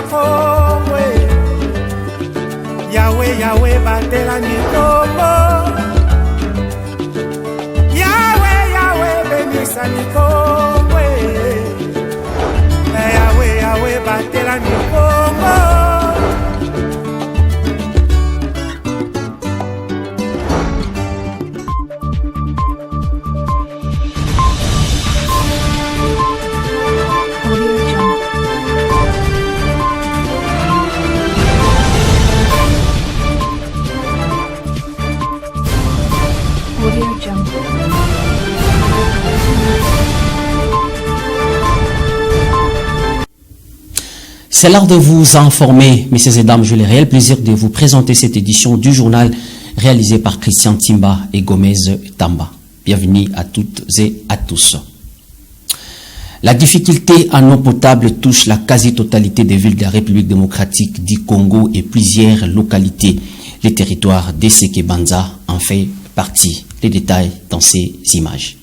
Kongo. Yahweh, Yahweh, batela Nikongo. Yahweh, Yahweh, benisa Nikongo. Yahweh, Yahweh, batela Nikongo. C'est l'heure de vous informer, messieurs et dames. J'ai le réel plaisir de vous présenter cette édition du journal réalisée par Christian Timba et Gomez Tamba. Bienvenue à toutes et à tous. La difficulté en eau potable touche la quasi-totalité des villes de la République démocratique du Congo et plusieurs localités. Les territoires d'Eseke-Banza en fait partie. Les détails dans ces images.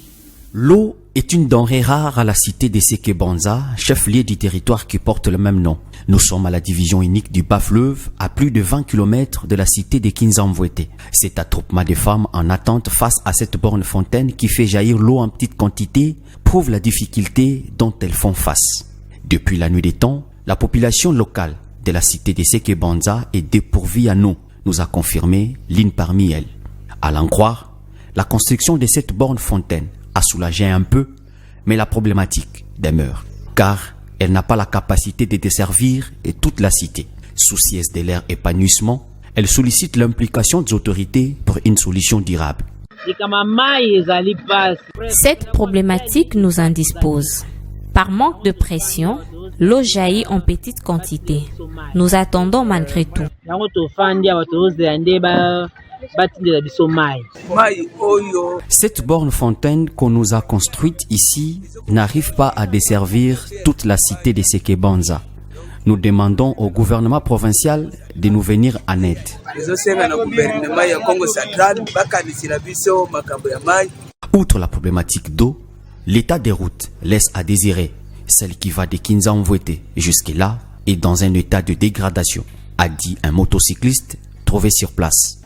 L'eau est une denrée rare à la cité d'Eseke-Banza, chef-lieu du territoire qui porte le même nom. Nous sommes à la division unique du bas-fleuve, à plus de 20 km de la cité de Kinzamvouete. Cet attroupement de femmes en attente face à cette borne fontaine qui fait jaillir l'eau en petite quantité prouve la difficulté dont elles font face. Depuis la nuit des temps, la population locale de la cité d'Eseke-Banza est dépourvue à nous, nous a confirmé l'une parmi elles. À l'en croire, la construction de cette borne fontaine a soulagé un peu, mais la problématique demeure, car elle n'a pas la capacité de desservir toute la cité. Soucieuse de leur épanouissement, elle sollicite l'implication des autorités pour une solution durable. Cette problématique nous indispose. Par manque de pression, l'eau jaillit en petite quantité. Nous attendons malgré tout. Cette borne fontaine qu'on nous a construite ici n'arrive pas à desservir toute la cité de Eseke-Banza. Nous demandons au gouvernement provincial de nous venir en aide. Outre la problématique d'eau, l'état des routes laisse à désirer. Celle qui va de Kinzamvouete jusque-là est dans un état de dégradation, a dit un motocycliste trouvé sur place.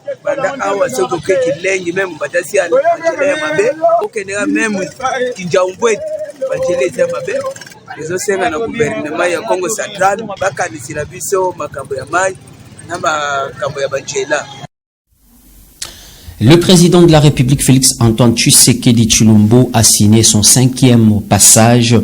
Le président de la République, Félix Antoine Tshisekedi Tshilombo, a signé son 5e passage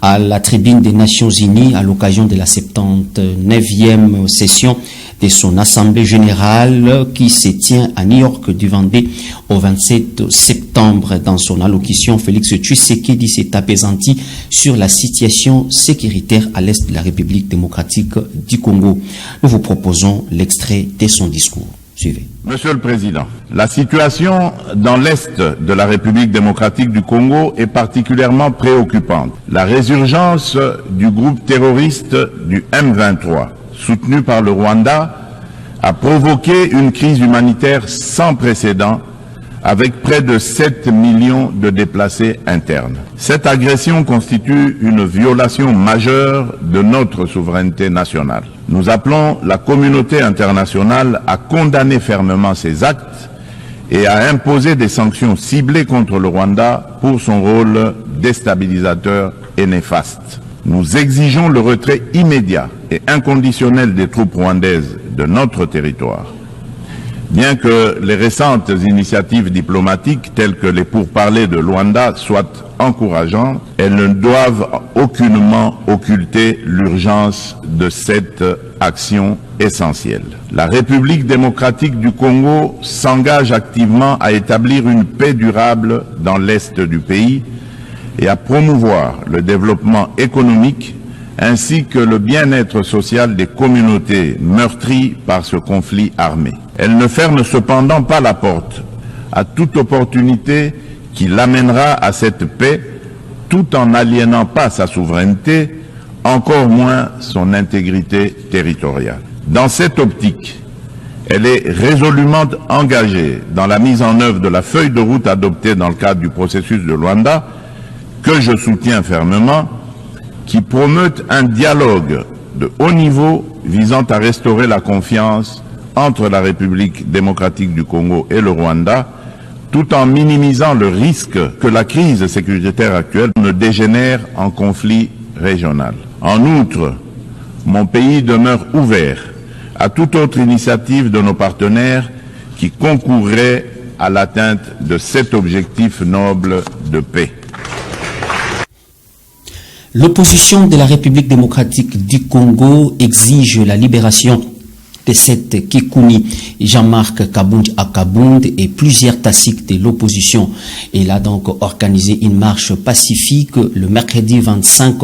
à la tribune des Nations Unies à l'occasion de la 79e session de son Assemblée générale qui se tient à New York du 22 au 27 septembre. Dans son allocution, Félix Tshisekedi s'est apaisanti sur la situation sécuritaire à l'est de la République démocratique du Congo. Nous vous proposons l'extrait de son discours. Suivez. Monsieur le Président, la situation dans l'Est de la République démocratique du Congo est particulièrement préoccupante. La résurgence du groupe terroriste du M23, soutenu par le Rwanda, a provoqué une crise humanitaire sans précédent avec près de 7 millions de déplacés internes. Cette agression constitue une violation majeure de notre souveraineté nationale. Nous appelons la communauté internationale à condamner fermement ces actes et à imposer des sanctions ciblées contre le Rwanda pour son rôle déstabilisateur et néfaste. Nous exigeons le retrait immédiat et inconditionnel des troupes rwandaises de notre territoire. Bien que les récentes initiatives diplomatiques telles que les pourparlers de Luanda soient encourageantes, elles ne doivent aucunement occulter l'urgence de cette action essentielle. La République démocratique du Congo s'engage activement à établir une paix durable dans l'est du pays et à promouvoir le développement économique ainsi que le bien-être social des communautés meurtries par ce conflit armé. Elle ne ferme cependant pas la porte à toute opportunité qui l'amènera à cette paix, tout en n'aliénant pas sa souveraineté, encore moins son intégrité territoriale. Dans cette optique, elle est résolument engagée dans la mise en œuvre de la feuille de route adoptée dans le cadre du processus de Luanda, que je soutiens fermement, qui promeut un dialogue de haut niveau visant à restaurer la confiance entre la République démocratique du Congo et le Rwanda, tout en minimisant le risque que la crise sécuritaire actuelle ne dégénère en conflit régional. En outre, mon pays demeure ouvert à toute autre initiative de nos partenaires qui concourrait à l'atteinte de cet objectif noble de paix. L'opposition de la République démocratique du Congo exige la libération de cette Kikuni Jean-Marc Kabound Akabound et plusieurs taciques de l'opposition. Il a donc organisé une marche pacifique le mercredi 25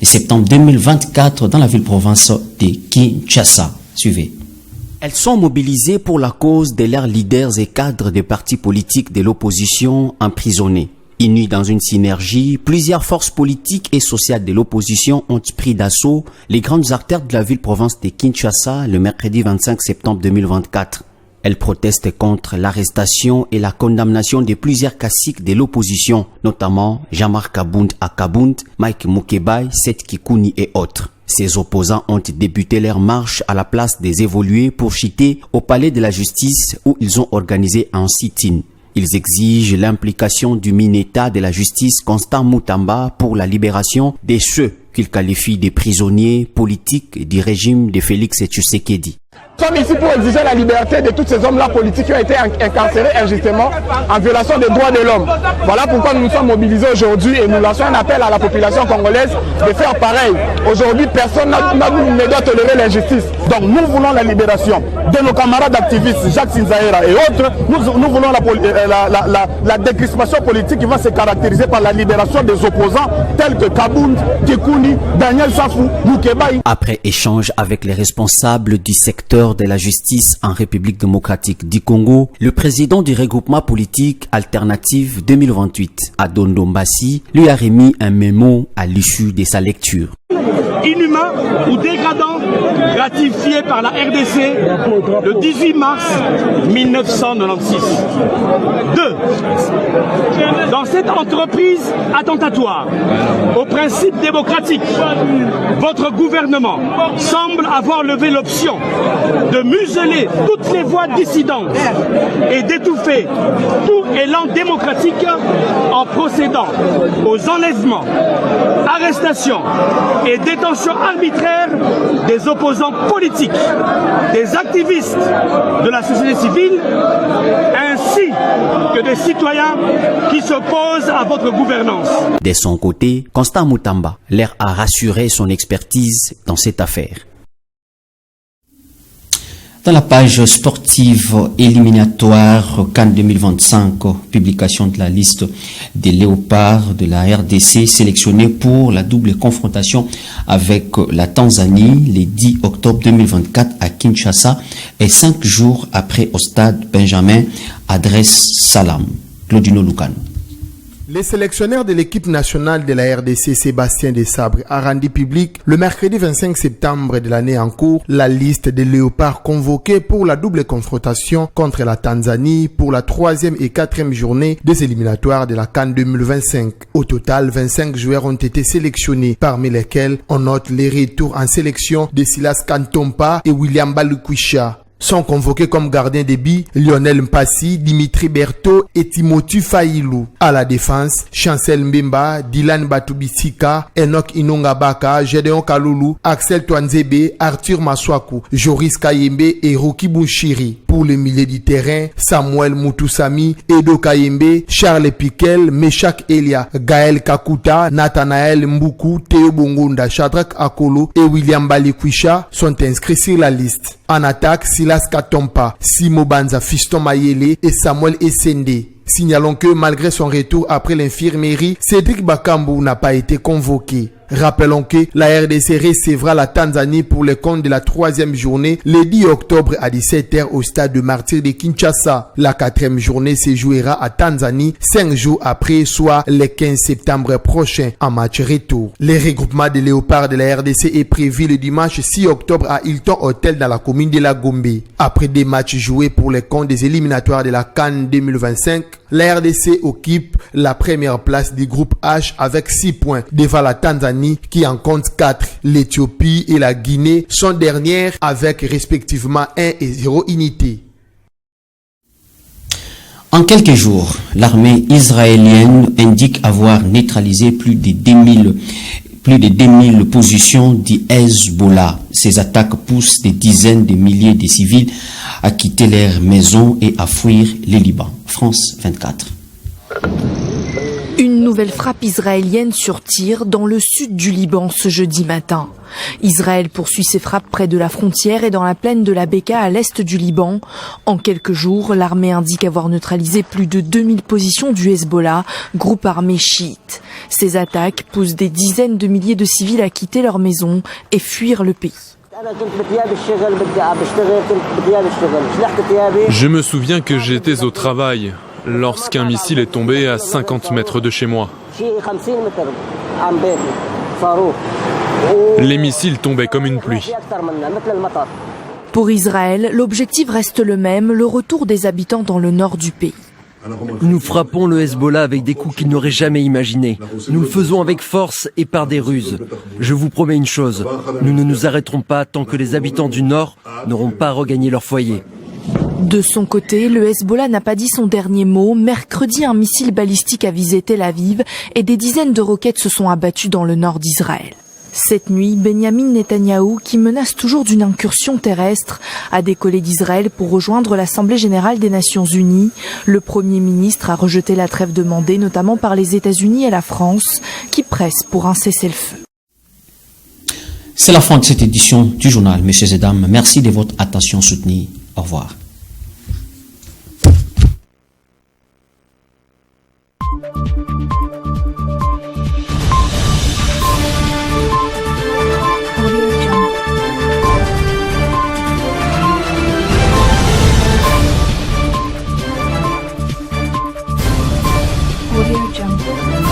septembre 2024 dans la ville-province de Kinshasa. Suivez. Elles sont mobilisées pour la cause de leurs leaders et cadres des partis politiques de l'opposition emprisonnés. Unis dans une synergie, plusieurs forces politiques et sociales de l'opposition ont pris d'assaut les grandes artères de la ville-province de Kinshasa le mercredi 25 septembre 2024. Elles protestent contre l'arrestation et la condamnation de plusieurs caciques de l'opposition, notamment Jean-Marc Kabound Akabound, Mike Mukebai, Seth Kikuni et autres. Ces opposants ont débuté leur marche à la place des évolués pour chiter au palais de la justice où ils ont organisé un sit-in. Ils exigent l'implication du ministre de la Justice Constant Mutamba pour la libération de ceux qu'ils qualifient de prisonniers politiques du régime de Félix Tshisekedi. Nous sommes ici pour exiger la liberté de tous ces hommes-là politiques qui ont été incarcérés injustement en violation des droits de l'homme. Voilà pourquoi nous nous sommes mobilisés aujourd'hui et nous lançons un appel à la population congolaise de faire pareil. Aujourd'hui, personne ne doit tolérer l'injustice. Donc nous voulons la libération de nos camarades activistes, Jacques Sinzaera et autres. Nous voulons la décrispation politique qui va se caractériser par la libération des opposants tels que Kabound, Kikuni, Daniel Safou, Mukebai. Après échange avec les responsables du secteur de la justice en République démocratique du Congo, le président du regroupement politique Alternative 2028, Adondo Mbassi, lui a remis un mémo à l'issue de sa lecture. Inhumain ou dégradant ratifié par la RDC le 18 mars 1996. 2. Dans cette entreprise attentatoire aux principes démocratiques, votre gouvernement semble avoir levé l'option de museler toutes les voix dissidentes et d'étouffer tout élan démocratique en procédant aux enlèvements, arrestations et détentions arbitraires des opposants politiques, des activistes de la société civile, ainsi que des citoyens qui s'opposent à votre gouvernance. De son côté, Constant Mutamba leur a rassuré son expertise dans cette affaire. Dans la page sportive éliminatoire CAN 2025, publication de la liste des léopards de la RDC sélectionnés pour la double confrontation avec la Tanzanie les 10 octobre 2024 à Kinshasa et 5 jours après au stade Benjamin Adresse Salam. Claudino Lucano. Les sélectionneurs de l'équipe nationale de la RDC, Sébastien Desabre, a rendu public le mercredi 25 septembre de l'année en cours la liste des léopards convoqués pour la double confrontation contre la Tanzanie pour la 3e et 4e journée des éliminatoires de la CAN 2025. Au total, 25 joueurs ont été sélectionnés, parmi lesquels on note les retours en sélection de Silas Kantompa et William Balukwisha. Sont convoqués comme gardiens de but Lionel Mpassi, Dimitri Berthaud et Timothy Failou. À la défense, Chancel Mbemba, Dylan Batubisika, Enoch Inongabaka, Gédéon Kalulu, Axel Twanzebe, Arthur Maswaku, Joris Kayembe et Roki Bouchiri. Pour le milieu du terrain, Samuel Mutusami, Edo Kayembe, Charles Piquel, Meshak Elia, Gaël Kakuta, Nathanaël Mbuku, Théo Bongunda, Shadrach Akolo et William Balikwisha sont inscrits sur la liste. En attaque, Silas Katompa, Simo Banza, Fiston Mayele et Samuel Essende. Signalons que malgré son retour après l'infirmerie, Cédric Bakambu n'a pas été convoqué. Rappelons que la RDC recevra la Tanzanie pour le compte de la 3e journée le 10 octobre à 17h au stade de Martyrs de Kinshasa. La 4e journée se jouera à Tanzanie 5 jours après, soit le 15 septembre prochain en match retour. Le regroupement des léopards de la RDC est prévu le dimanche 6 octobre à Hilton Hotel dans la commune de la Gombe. Après des matchs joués pour le compte des éliminatoires de la CAN 2025, la RDC occupe la première place du groupe H avec 6 points devant la Tanzanie Tanzanie qui en compte 4. L'Éthiopie et la Guinée sont dernières avec respectivement 1 et 0 unités. En quelques jours, l'armée israélienne indique avoir neutralisé plus de 2000 positions du Hezbollah. Ces attaques poussent des dizaines de milliers de civils à quitter leurs maisons et à fuir le Liban. France 24. Une nouvelle frappe israélienne sur tir dans le sud du Liban ce jeudi matin. Israël poursuit ses frappes près de la frontière et dans la plaine de la Beka à l'est du Liban. En quelques jours, l'armée indique avoir neutralisé plus de 2000 positions du Hezbollah, groupe armé chiite. Ces attaques poussent des dizaines de milliers de civils à quitter leur maison et fuir le pays. Je me souviens que j'étais au travail lorsqu'un missile est tombé à 50 mètres de chez moi. Les missiles tombaient comme une pluie. Pour Israël, l'objectif reste le même, le retour des habitants dans le nord du pays. Nous frappons le Hezbollah avec des coups qu'ils n'auraient jamais imaginés. Nous le faisons avec force et par des ruses. Je vous promets une chose, nous ne nous arrêterons pas tant que les habitants du nord n'auront pas regagné leur foyer. De son côté, le Hezbollah n'a pas dit son dernier mot. Mercredi, un missile balistique a visé Tel Aviv et des dizaines de roquettes se sont abattues dans le nord d'Israël. Cette nuit, Benyamin Netanyahou, qui menace toujours d'une incursion terrestre, a décollé d'Israël pour rejoindre l'Assemblée générale des Nations unies. Le Premier ministre a rejeté la trêve demandée, notamment par les États-Unis et la France, qui pressent pour un cessez-le-feu. C'est la fin de cette édition du journal, messieurs et dames. Merci de votre attention soutenue. Au revoir. Audio Jungle.